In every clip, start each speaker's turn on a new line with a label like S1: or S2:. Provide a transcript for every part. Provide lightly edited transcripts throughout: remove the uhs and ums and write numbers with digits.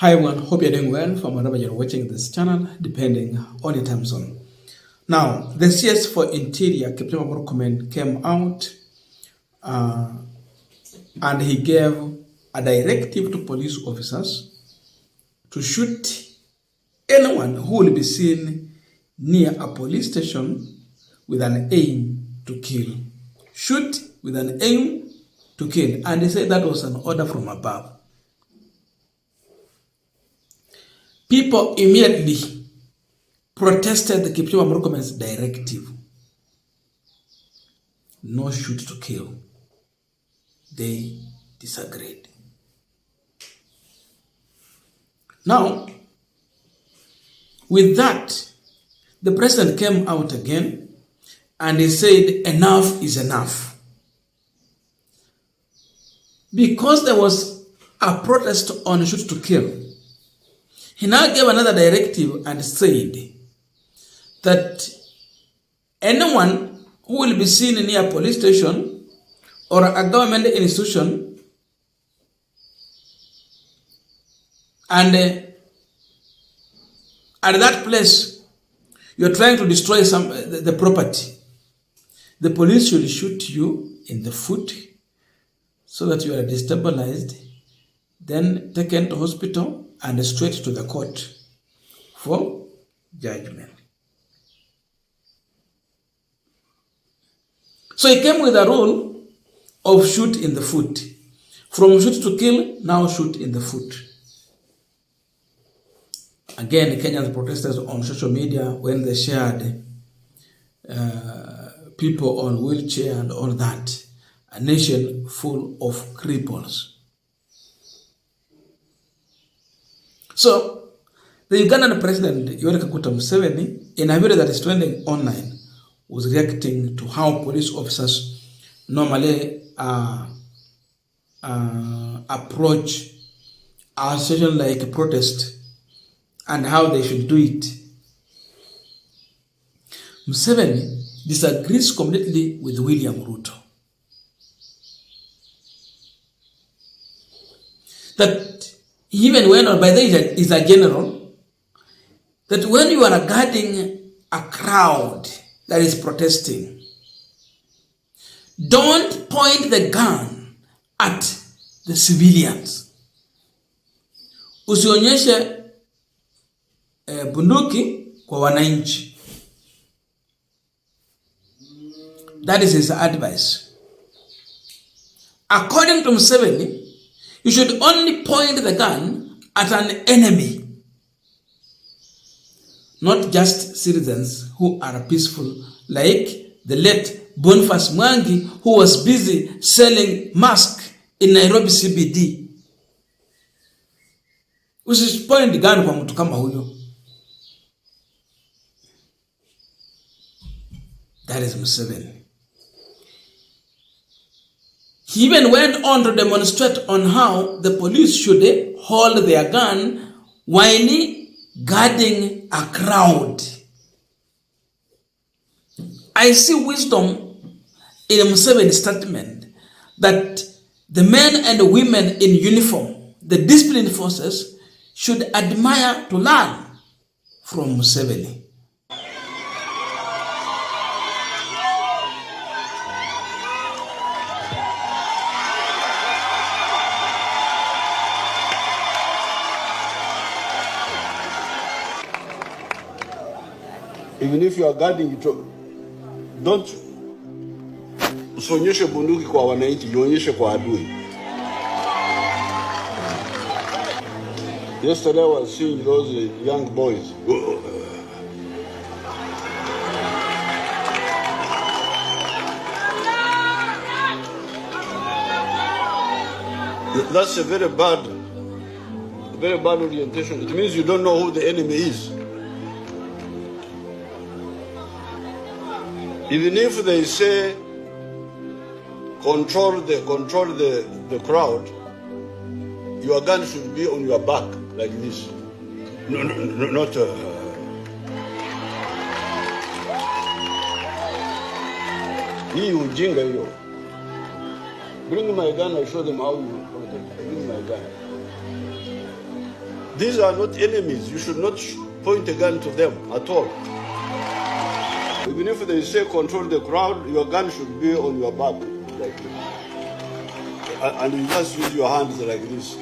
S1: Hi everyone, hope you're doing well from wherever you're watching this channel, depending on your time zone. Now, the CS for Interior, Kipchumba Murkomen, came out and he gave a directive to police officers to shoot anyone who will be seen near a police station with an aim to kill. Shoot with an aim to kill. And they said that was an order from above. People immediately protested the Kipchumba Murkomen's directive. No shoot to kill. They disagreed. Now, with that, the president came out again and he said enough is enough. Because there was a protest on shoot to kill, he now gave another directive and said that anyone who will be seen near a police station or a government institution and at that place you're trying to destroy the property, the police should shoot you in the foot so that you are destabilized, then taken to hospital and straight to the court for judgment. So he came with a rule of shoot in the foot. From shoot to kill, now shoot in the foot. Again, the Kenyans protesters on social media when they shared people on wheelchair and all that. A nation full of cripples. So, the Ugandan president, Yoheri Museveni, in a video that is trending online, was reacting to how police officers normally approach a situation like a protest and how they should do it. Museveni disagrees completely with William Ruto. That even when, or by the way, is a general, that when you are guarding a crowd that is protesting, don't point the gun at the civilians. Usionyeshe bunduki kwa wananchi. That is his advice. According to Museveni, you should only point the gun at an enemy, not just citizens who are peaceful, like the late Boniface Mwangi, who was busy selling masks in Nairobi CBD. Usipoint the gun kwa mtu kama huyo. That is Museveni. He even went on to demonstrate on how the police should hold their gun while guarding a crowd. I see wisdom in Museveni's statement that the men and women in uniform, the disciplined forces, should admire to learn from Museveni.
S2: Even if you are guarding it, don't usionyeshe bunduki kwa wananchi, ionyeshe kwa adui. Yesterday I was seeing those young boys. That's a very bad orientation. It means you don't know who the enemy is. Even if they say control the crowd, your gun should be on your back like this. No, not. Hii Ujinga hiyo. Bring my gun, I show them how you protect. Bring my gun. These are not enemies. You should not point a gun to them at all. Even if they say control the crowd, your gun should be on your back, like this. And you just use your hands like this.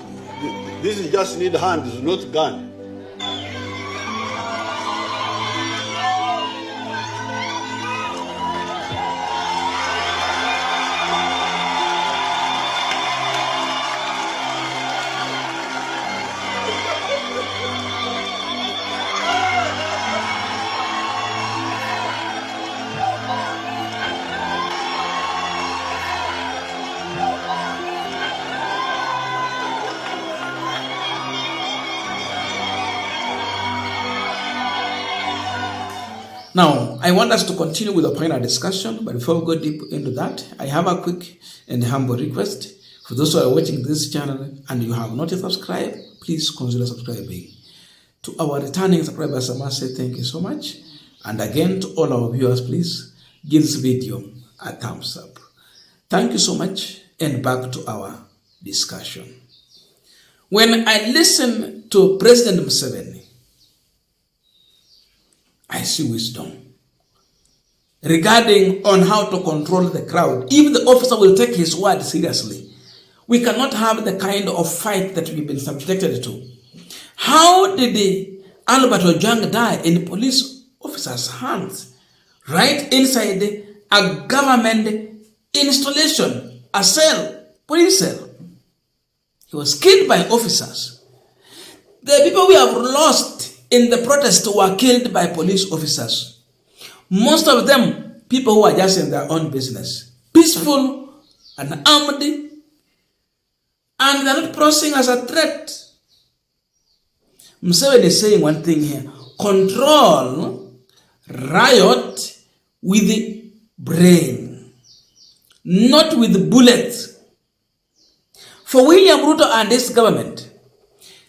S2: This is just need hands, not gun.
S1: Now, I want us to continue with the panel discussion, but before we go deep into that, I have a quick and humble request. For those who are watching this channel and you have not yet subscribed, please consider subscribing. To our returning subscribers, I must say thank you so much. And again, to all our viewers, please give this video a thumbs up. Thank you so much, and back to our discussion. When I listen to President Museveni, I see wisdom regarding on how to control the crowd. If the officer will take his word seriously, we cannot have the kind of fight that we've been subjected to. How did Albert Ujinga die in police officer's hands? Right inside a government installation, a cell, police cell. He was killed by officers. The people we have lost in the protest were killed by police officers. Most of them, people who are just in their own business. Peaceful and armed. And they're not posing as a threat. Museveni is saying one thing here. Control riot with the brain. Not with bullets. For William Ruto and his government,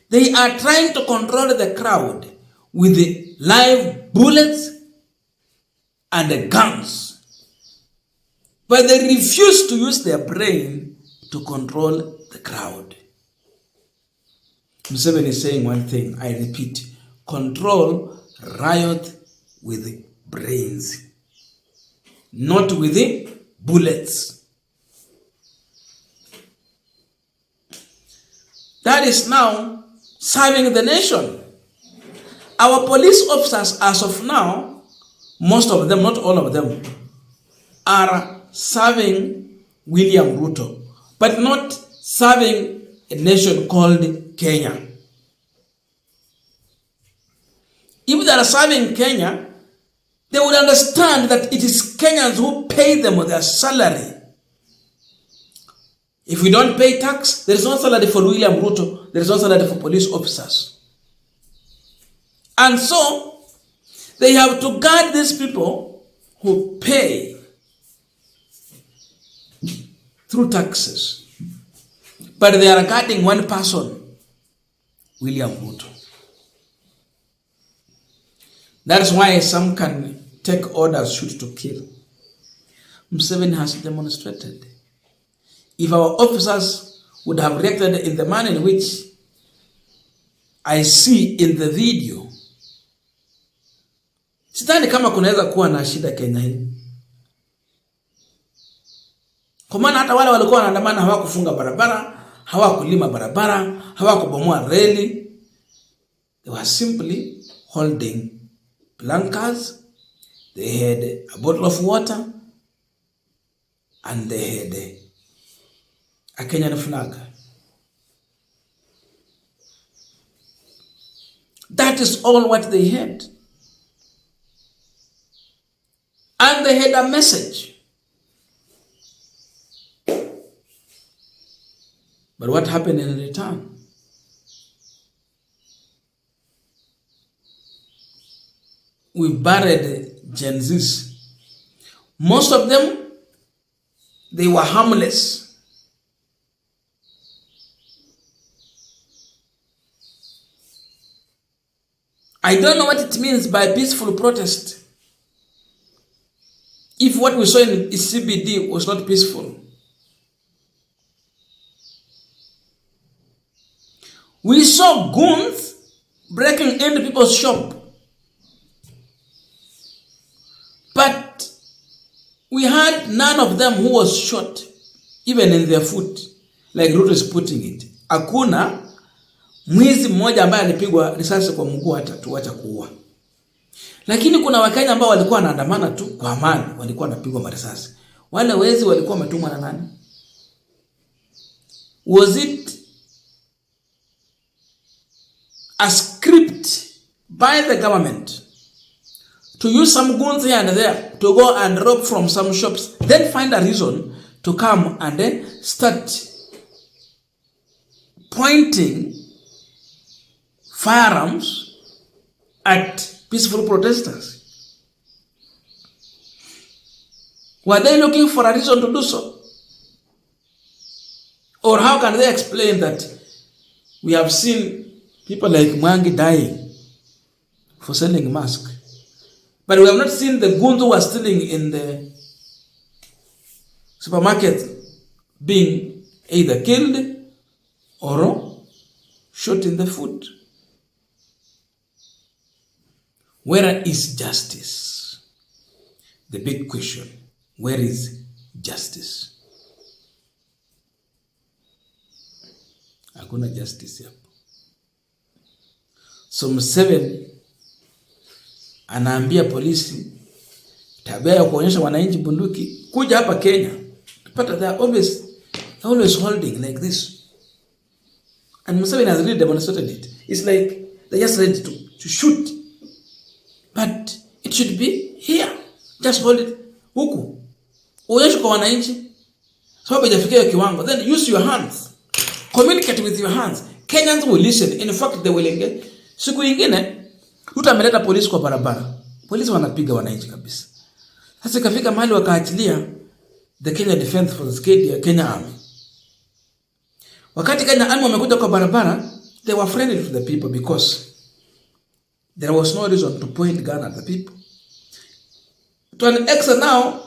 S1: they are trying to control the crowd with the live bullets and the guns. But they refuse to use their brain to control the crowd. Museveni is saying one thing, I repeat, control riot with brains, not with the bullets. That is now serving the nation. Our police officers, as of now, most of them, not all of them, are serving William Ruto, but not serving a nation called Kenya. If they are serving Kenya, they would understand that it is Kenyans who pay them their salary. If we don't pay tax, there is no salary for William Ruto, there is no salary for police officers. And so, they have to guard these people who pay through taxes. But they are guarding one person, William Ruto. That is why some can take orders, shoot to kill. Museveni has demonstrated. If our officers would have reacted in the manner in which I see in the video, sidhani kama kunaweza kuwa na shida Kenya hii. Kwa maana hata wale walikuwa wanaandamana hawakufunga barabara, hawakulima barabara, hawakubomoa reli. They were simply holding placards. They had a bottle of water and they had a Kenyan flag. That is all what they had. And they had a message. But what happened in return? We buried Gen Zs. Most of them, they were harmless. I don't know what it means by peaceful protest. If what we saw in CBD was not peaceful. We saw goons breaking into people's shop. But we had none of them who was shot, even in their foot, like Ruto is putting it. Hakuna mwizi mmoja ambaye alipigwa risasi kwa mguu hata tuacha kuua. Lakini kuna Wakenya ambao walikuwa wanaandamana tu kwa amani, walikuwa wanapigwa marisasi. Wale wezi walikuwa wametumwa na nani? Was it a script by the government to use some guns here and there to go and rob from some shops, then find a reason to come and then start pointing firearms at peaceful protesters? Were they looking for a reason to do so? Or how can they explain that we have seen people like Mwangi dying for selling masks, but we have not seen the goons who are stealing in the supermarket being either killed or shot in the foot? Where is justice? The big question. Where is justice? Hakuna justice hapo. So Museveni anaambia polisi tabia ya kuonyesha wananchi bunduki kuja hapa Kenya. But they are always holding like this. And Museveni has really demonstrated it. It's like they're just ready to shoot. But it should be here. Just hold it huku. Uonyeshe kwa wananchi. Sababu hajafikia kiwango. Then use your hands. Communicate with your hands. Kenyans will listen. In fact, they will engage. Siku ingine, Ruto ameleta polisi kwa barabara. Polisi wanapiga wananchi kabisa. Sasa ikafika mahali wakaachilia the Kenya Defense Force, Kenya Army. Wakati Kenya Army wamekuja kwa barabara, they were friendly to the people because there was no reason to point gun at the people. To an extent now,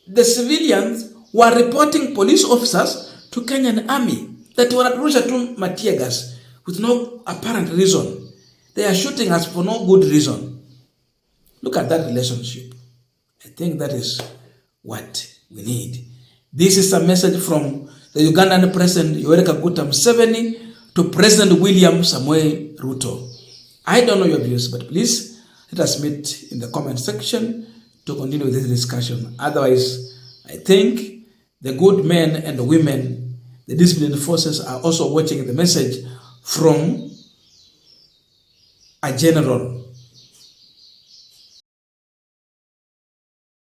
S1: the civilians were reporting police officers to Kenyan Army that were rusha to tear gas with no apparent reason. They are shooting us for no good reason. Look at that relationship. I think that is what we need. This is a message from the Ugandan President Yoheri Museveni to President William Samoei Ruto. I don't know your views, but please let us meet in the comment section to continue with this discussion. Otherwise, I think the good men and women, the disciplined forces, are also watching the message from a general